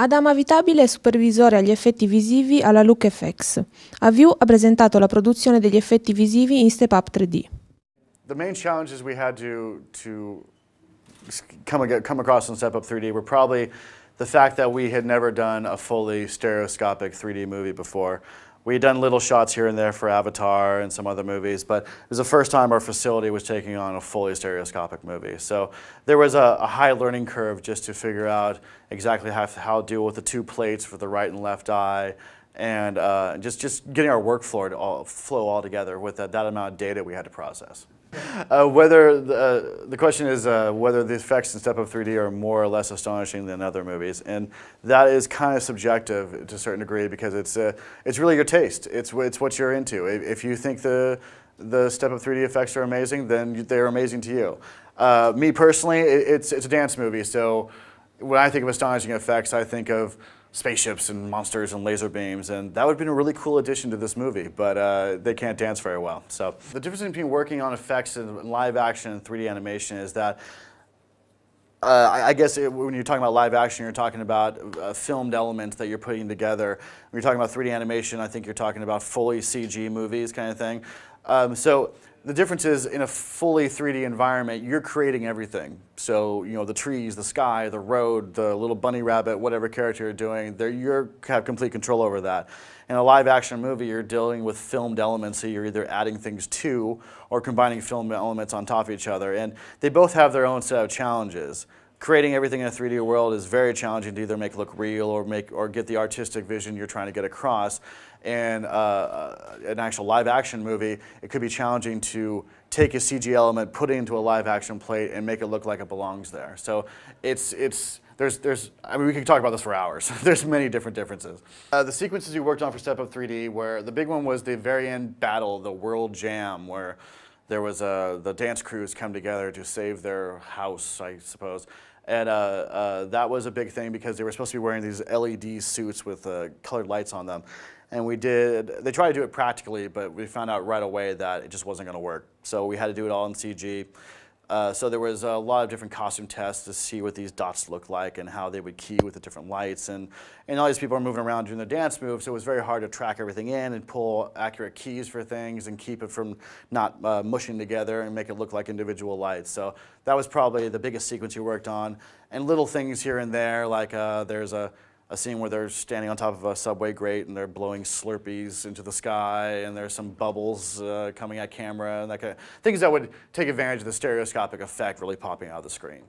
Adam Avitabile è supervisore agli effetti visivi alla Look FX. Aviu ha presentato la produzione degli effetti visivi in Step Up 3D. The main challenges we had to come across in Step Up 3D were probably the fact that we had never done a fully stereoscopic 3D movie before. We had done little shots here and there for Avatar and some other movies, but it was the first time our facility was taking on a fully stereoscopic movie. So there was a high learning curve just to figure out exactly how to deal with the two plates for the right and left eye, and just getting our workflow to flow all together with that amount of data we had to process. The question is whether the effects in Step Up 3D are more or less astonishing than other movies, and that is kind of subjective to a certain degree because it's really your taste. It's what you're into. If you think the Step Up 3D effects are amazing, then they're amazing to you. Me personally, it's a dance movie, so when I think of astonishing effects, I think of spaceships and monsters and laser beams, and that would have been a really cool addition to this movie, but they can't dance very well. So the difference between working on effects in live action and 3D animation is that I guess when you're talking about live action, you're talking about filmed elements that you're putting together. When you're talking about 3D animation, I think you're talking about fully CG movies kind of thing. So the difference is in a fully 3D environment, you're creating everything. So, you know, the trees, the sky, the road, the little bunny rabbit, whatever character you're doing, you have complete control over that. In a live action movie, you're dealing with filmed elements, so you're either adding things to or combining filmed elements on top of each other. And they both have their own set of challenges. Creating everything in a 3D world is very challenging to either make it look real or get the artistic vision you're trying to get across. And an actual live action movie, it could be challenging to take a CG element, put it into a live action plate, and make it look like it belongs there. So I mean, we could talk about this for hours. There's many different differences. The sequences we worked on for Step Up 3D, where the big one was the very end battle, the World Jam, where there was the dance crews come together to save their house, I suppose. And that was a big thing because they were supposed to be wearing these LED suits with colored lights on them. And they tried to do it practically, but we found out right away that it just wasn't going to work. So we had to do it all in CG. So there was a lot of different costume tests to see what these dots looked like and how they would key with the different lights. And all these people are moving around doing their dance moves, so it was very hard to track everything in and pull accurate keys for things and keep it from not mushing together and make it look like individual lights. So that was probably the biggest sequence we worked on. And little things here and there, like there's a scene where they're standing on top of a subway grate and they're blowing Slurpees into the sky, and there's some bubbles coming at camera, and that kind of things that would take advantage of the stereoscopic effect really popping out of the screen.